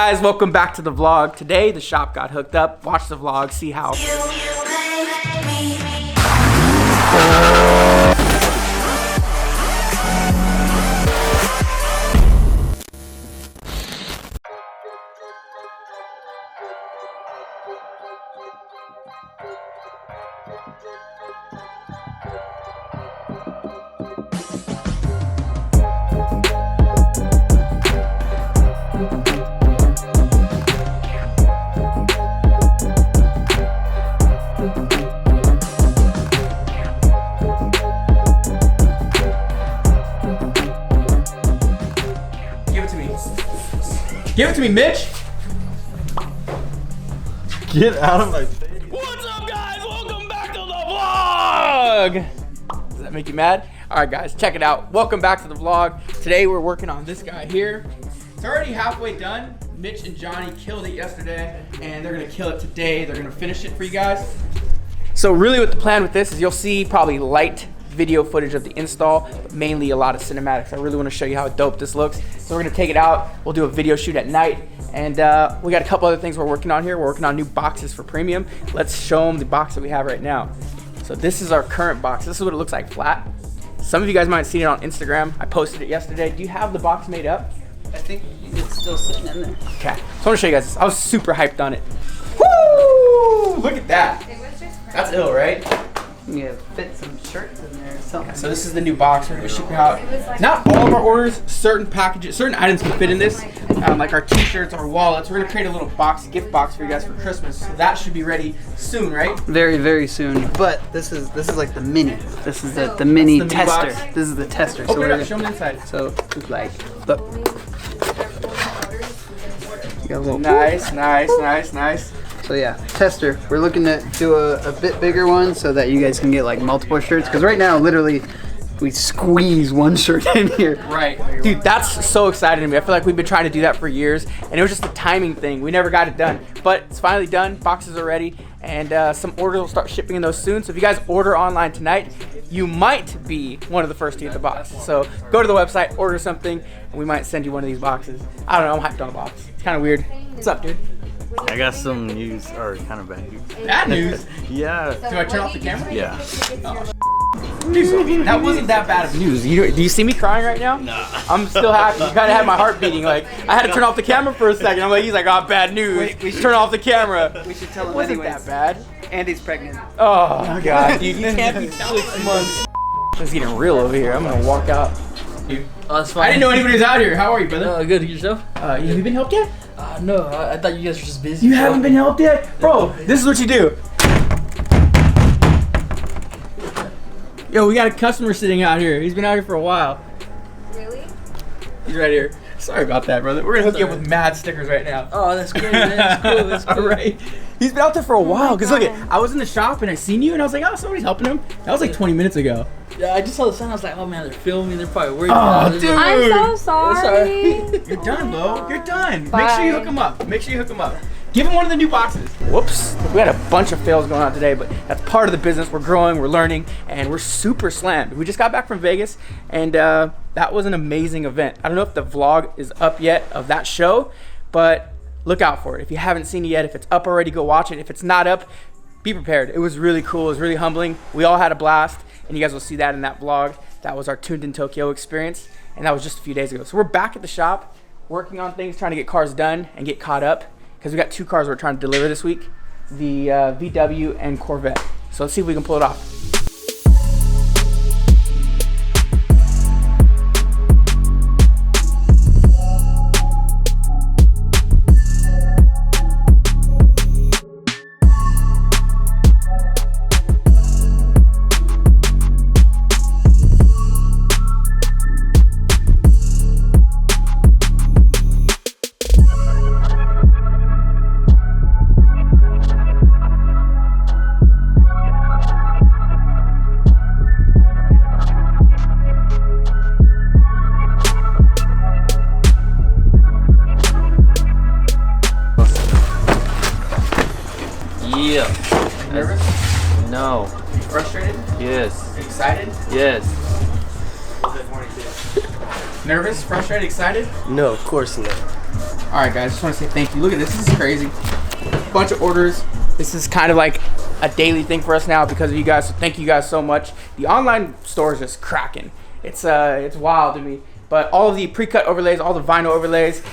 guys, welcome back to the vlog. Today the shop got hooked up. Watch the vlog, see how. Give it to me, Mitch! Get out of my face. What's up, guys? Welcome back to the vlog! Does that make you mad? Alright, guys, check it out. Welcome back to the vlog. Today we're working on this guy here. It's already halfway done. Mitch and Johnnee killed it yesterday, and they're gonna kill it today. They're gonna finish it for you guys. So really what the plan with this is you'll see probably light video footage of the install, but mainly a lot of cinematics. I really want to show you how dope this looks. So we're gonna take it out, we'll do a video shoot at night, and we got a couple other things we're working on here. We're working on new boxes for premium. Let's show them the box that we have right now. So this is our current box. This is what it looks like flat. Some of you guys might have seen it on Instagram. I posted it yesterday. Do you have the box made up? I think it's still sitting in there. Okay, so I want to show you guys this. I was super hyped on it. Woo! Look at that. That's ill, right? You fit some shirts in there or something. So this is the new box. We're gonna ship it out. Not all of our orders, certain packages, certain items can fit in this, like our t-shirts, our wallets. We're gonna create a little box, gift box for you guys for Christmas. So that should be ready soon, right? Very, very soon. But this is like the mini. This is the mini mini tester. box? This is the tester. Open So it we're up, show them the inside. so like look. You got a little Nice. So yeah, tester. We're looking to do a bit bigger one so that you guys can get like multiple shirts. Because right now, literally, we squeeze one shirt in here. Right. Dude, that's so exciting to me. I feel like we've been trying to do that for years, and it was just a timing thing. We never got it done. But it's finally done. Boxes are ready, and some orders will start shipping in those soon. So if you guys order online tonight, you might be one of the first to get the box. So go to the website, order something, and we might send you one of these boxes. I don't know, I'm hyped on the box. It's kind of weird. What's up, dude? I got some news, or kind of bad news. Bad news? Yeah. Do I turn off the camera? Yeah. Dude, that wasn't that bad of news. Do you see me crying right now? Nah. I'm still happy. You kind of had my heart beating. Like, I had to turn off the camera for a second. I'm like, he's like, oh, bad news. We should turn off the camera. We should tell him Wasn't anyways. that bad? Andy's pregnant. Oh, God. Dude, you can't be 6 months. It's getting real over here. I'm going to walk out. Dude. Oh, that's fine. I didn't know anybody was out here. How are you, brother? Good. Yourself? Have you been helped yet? No. I thought you guys were just busy. You haven't been helped yet? Bro, this is what you do. Yo, we got a customer sitting out here. He's been out here for a while. Really? He's right here. Sorry about that, brother. We're gonna hook you up with mad stickers right now. Oh, that's great, man. That's cool. All right. He's been out there for a while. Cause look at, I was in the shop and I seen you and I was like, oh, somebody's helping him. That was like 20 minutes ago. Yeah, I just saw the sign. I was like, oh man, they're filming. They're probably worried. Oh, about it. dude. I'm so sorry. You're done, bro. You're done. Bye. Make sure you hook him up. Make sure you hook him up. Give him one of the new boxes. Whoops. We had a bunch of fails going on today, but that's part of the business. We're growing, we're learning, and we're super slammed. We just got back from Vegas, and that was an amazing event. I don't know if the vlog is up yet of that show, but look out for it. If you haven't seen it yet, if it's up already, go watch it. If it's not up, be prepared. It was really cool. It was really humbling. We all had a blast, and you guys will see that in that vlog. That was our Tuned in Tokyo experience, and that was just a few days ago. So we're back at the shop, working on things, trying to get cars done and get caught up, because we got 2 cars we're trying to deliver this week, the VW and Corvette. So let's see if we can pull it off. Yeah. Nervous? No. Frustrated? Yes. Excited? Yes. Nervous? Frustrated? Excited? No, of course not. All right, guys, just want to say thank you. Look at this. This is crazy. Bunch of orders. This is kind of like a daily thing for us now because of you guys. So thank you guys so much. The online store is just cracking. It's wild to me. But all of the pre-cut overlays, all the vinyl overlays,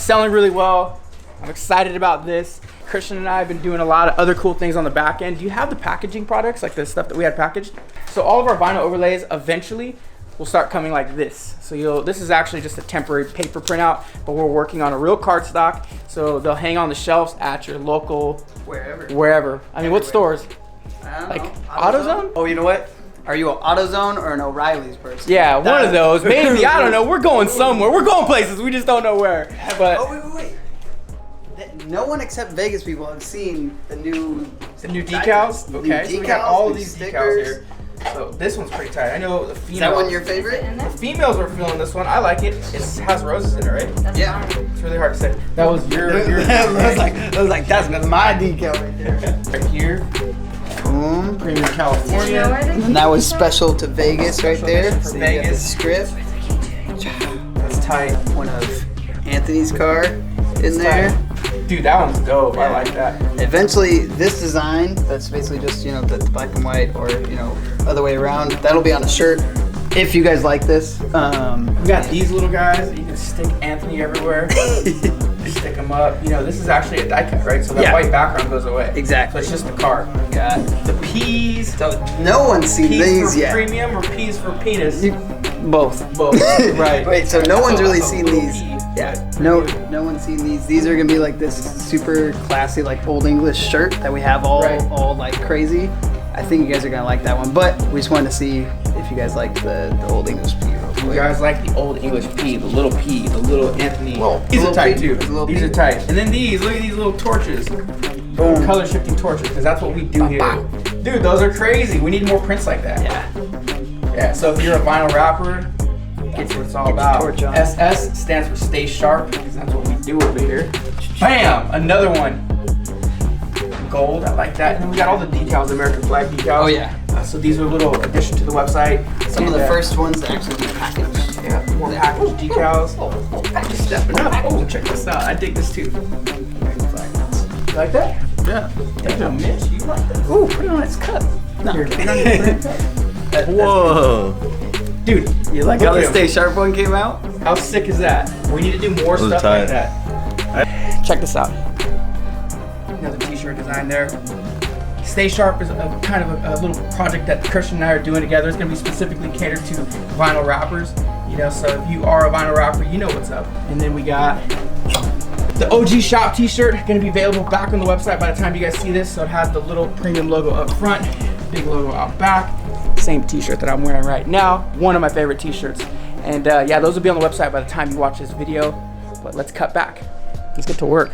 selling really well. I'm excited about this. Christian and I have been doing a lot of other cool things on the back end. Do you have the packaging products, like the stuff that we had packaged? So all of our vinyl overlays eventually will start coming like this. So this is actually just a temporary paper printout, but we're working on a real cardstock. So they'll hang on the shelves at your local, wherever. I mean, what stores? I don't Like know. AutoZone? Oh, you know what? Are you an AutoZone or an O'Reilly's person? Yeah, one of those. Maybe, I don't know. We're going somewhere. We're going places. We just don't know where. But Oh, wait. No one except Vegas people have seen the new decals. The Okay, new so we got decals, all of new these decals stickers. here. So this one's pretty tight. I know the females. Is that one your favorite? The females were feeling this one. I like it. It has roses in it, right? Yeah. It's really hard to say. That was your I was like, that's my decal right there. right here. Boom. Premium Did you California. know where they And that was special to Vegas right there. For So you got the Vegas. script. That's tight. One of Anthony's car in there. Dude, that one's dope. I like that. Eventually, this design, that's basically just, the black and white or, other way around, that'll be on a shirt if you guys like this. We got these little guys. You can stick Anthony everywhere. Stick them up. This is actually a die cut, right? So that Yeah. white background goes away. Exactly. So it's just the car. Got The P's. So no one's seen P's these for yet. premium or P's for penis? Both. Both. Right. Wait, so no one's really So seen these. P. Yeah. No one's seen these. These are gonna be like this super classy, like old English shirt that we have all like crazy. I think you guys are gonna like that one, but we just wanted to see if you guys like the old English P. real You quick. guys like the old English P, the little Anthony. Well, these little are tight P, too. the little These P. are tight. And then these, look at these little torches. Boom. Color shifting torches, because that's what we do here. Dude, those are crazy. We need more prints like that. Yeah. Yeah, so if you're a vinyl rapper, that's what it's all Get your about. torch on. SS stands for stay sharp, because that's what we do over here. Bam! Another one. Gold, I like that. And then we got all the decals, American flag decals. Oh, yeah. So these are a little addition to the website. Some of the And, first ones to actually be packaged. yeah, more package decals. Just stepping up. Oh, check this out. I dig this too. You like that? Yeah. Damn, Mitch, you like that? Ooh, put it on its cup. No. Here, put it on your cup. Whoa. Dude, You like how look the at Stay him. Sharp one came out? How sick is that? We need to do more Those stuff are like tight. that. Check this out. Another t-shirt design there. Stay Sharp is a kind of a little project that Christian and I are doing together. It's going to be specifically catered to vinyl rappers. So if you are a vinyl rapper, you know what's up. And then we got the OG Shop t-shirt, going to be available back on the website by the time you guys see this. So it has the little premium logo up front, big logo out back. Same t-shirt that I'm wearing right now. One of my favorite t-shirts. And yeah, those will be on the website by the time you watch this video. But let's cut back. Let's get to work.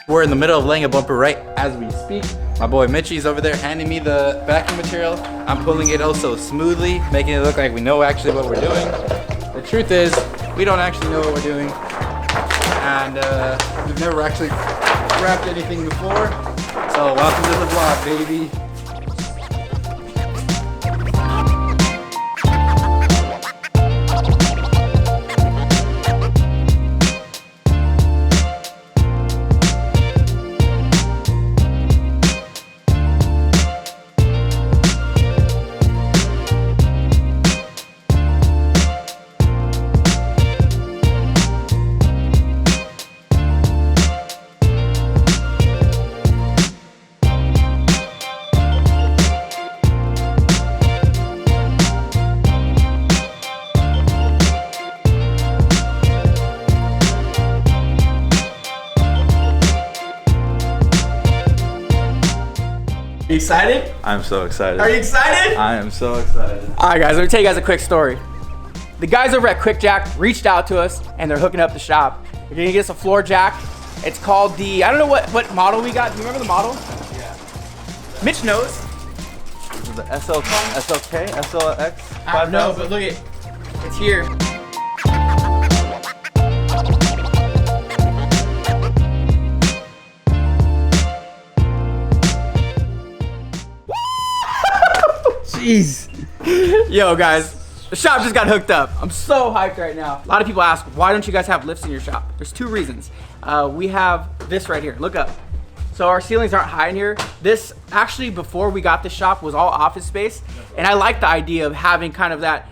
We're in the middle of laying a bumper right as we speak. My boy Mitchie's over there handing me the backing material. I'm pulling it oh so smoothly, making it look like we know actually what we're doing. The truth is, we don't actually know what we're doing. And we've never actually wrapped anything before. So welcome to the vlog, baby. You excited? I'm so excited. Are you excited? I am so excited. All right, guys, let me tell you guys a quick story. The guys over at Quick Jack reached out to us, and they're hooking up the shop. They're gonna get us a floor jack. It's called the, I don't know what model we got. Do you remember the model? Yeah. Mitch knows. This is the SLK, SLX. I don't know, but look at, it's here. Jeez. Yo, guys, The shop just got hooked up. I'm so hyped right now. A lot of people ask, why don't you guys have lifts in your shop? There's 2 reasons. We have this right here, look up. So our ceilings aren't high in here. This, actually before we got this shop, was all office space. And I like the idea of having kind of that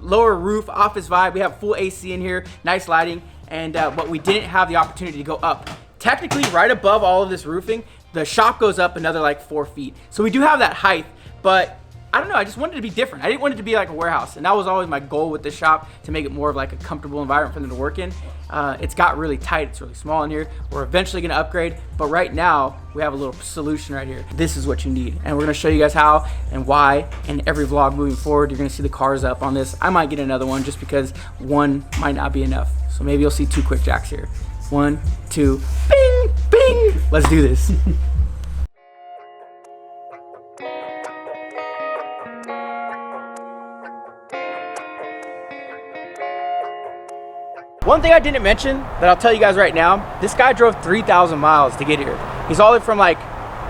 lower roof office vibe. We have full AC in here, nice lighting, and but we didn't have the opportunity to go up. Technically, right above all of this roofing, the shop goes up another like 4 feet. So we do have that height, but I don't know, I just wanted it to be different. I didn't want it to be like a warehouse, and that was always my goal with this shop, to make it more of like a comfortable environment for them to work in. It's got really tight, it's really small in here. We're eventually gonna upgrade, but right now, we have a little solution right here. This is what you need, and we're gonna show you guys how and why, and every vlog moving forward, you're gonna see the cars up on this. I might get another one just because one might not be enough. So maybe you'll see 2 quick jacks here. 1, 2, bing, bing. Let's do this. One thing I didn't mention that I'll tell you guys right now, this guy drove 3,000 miles to get here. He's all the way from like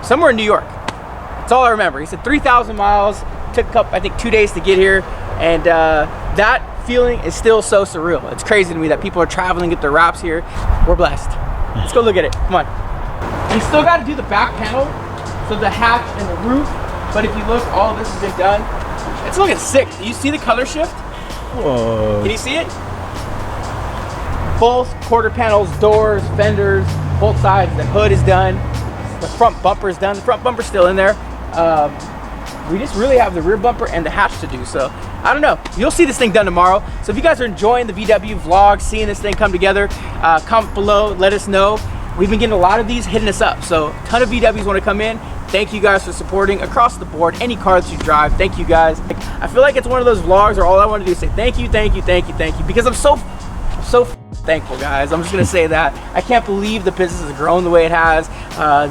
somewhere in New York. That's all I remember. He said 3,000 miles, took up I think 2 days to get here, and that feeling is still so surreal. It's crazy to me that people are traveling, get their wraps here. We're blessed. Let's go look at it, come on. You still gotta do the back panel, so the hatch and the roof, but if you look, all of this has been done. It's looking sick. Do you see the color shift? Whoa. Can you see it? Both quarter panels, doors, fenders, both sides. The hood is done. The front bumper is done. The front bumper's still in there. We just really have the rear bumper and the hatch to do. So I don't know. You'll see this thing done tomorrow. So if you guys are enjoying the VW vlog, seeing this thing come together, comment below, let us know. We've been getting a lot of these hitting us up. So a ton of VWs want to come in. Thank you guys for supporting across the board. Any car that you drive, thank you guys. I feel like it's one of those vlogs where all I want to do is say thank you, thank you, thank you, thank you, because I'm so thankful, guys. I'm just gonna say that. I can't believe the business has grown the way it has.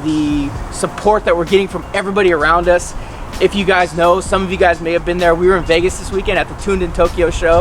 The support that we're getting from everybody around us. If you guys know, some of you guys may have been there. We were in Vegas this weekend at the Tuned in Tokyo show.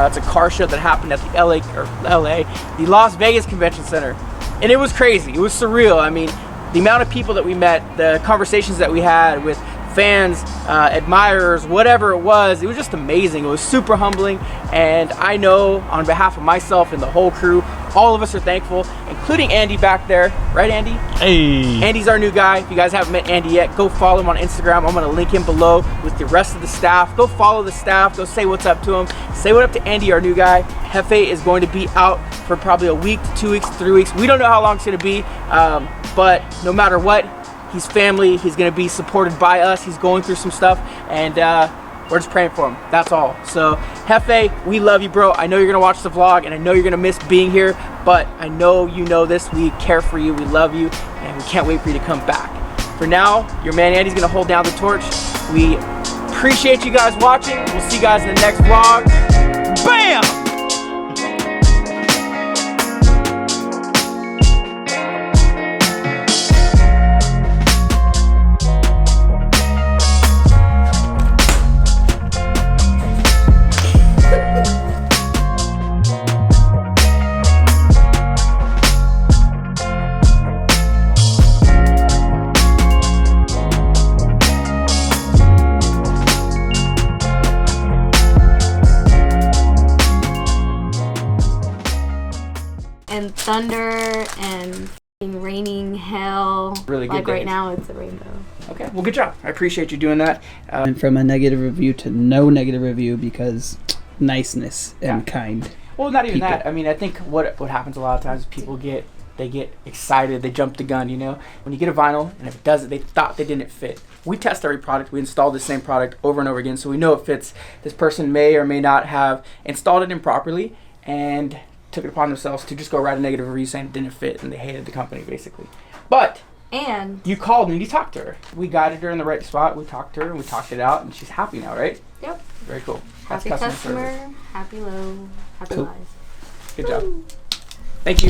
It's a car show that happened at the Las Vegas Convention Center. And it was crazy, it was surreal. I mean, the amount of people that we met, the conversations that we had with fans, admirers, whatever it was just amazing. It was super humbling, and I know on behalf of myself and the whole crew, all of us are thankful, including Andy back there. Right, Andy? Hey. Andy's our new guy. If you guys haven't met Andy yet, go follow him on Instagram. I'm gonna link him below with the rest of the staff. Go follow the staff, go say what's up to him. Say what up to Andy, our new guy. Jefe is going to be out for probably a week, 2 weeks, 3 weeks. We don't know how long it's gonna be, but no matter what, he's family. He's gonna be supported by us. He's going through some stuff, and we're just praying for him. That's all. So Jefe, we love you, bro. I know you're gonna watch the vlog, and I know you're gonna miss being here, but I know you know this. We care for you, we love you, and we can't wait for you to come back. For now, your man Andy's gonna hold down the torch. We appreciate you guys watching. We'll see you guys in the next vlog. Bam! And thunder and f***ing raining hell. Really good Like right days. now, it's a rainbow. Okay, well, good job. I appreciate you doing that. And from a negative review to no negative review because niceness and Yeah. kind. Well, not even people. that. I mean, I think what happens a lot of times, people get excited, they jump the gun, you know? When you get a vinyl, and if it doesn't, they thought they didn't fit. We test every product. We install the same product over and over again, so we know it fits. This person may or may not have installed it improperly and took it upon themselves to just go write a negative review saying it didn't fit and they hated the company, basically. But And you called and you talked to her. We guided her in the right spot. We talked to her and we talked it out, and she's happy now, right? yep, Very cool. That's happy customer customer, service. happy low, happy Cool. lives. Good job. Thank you.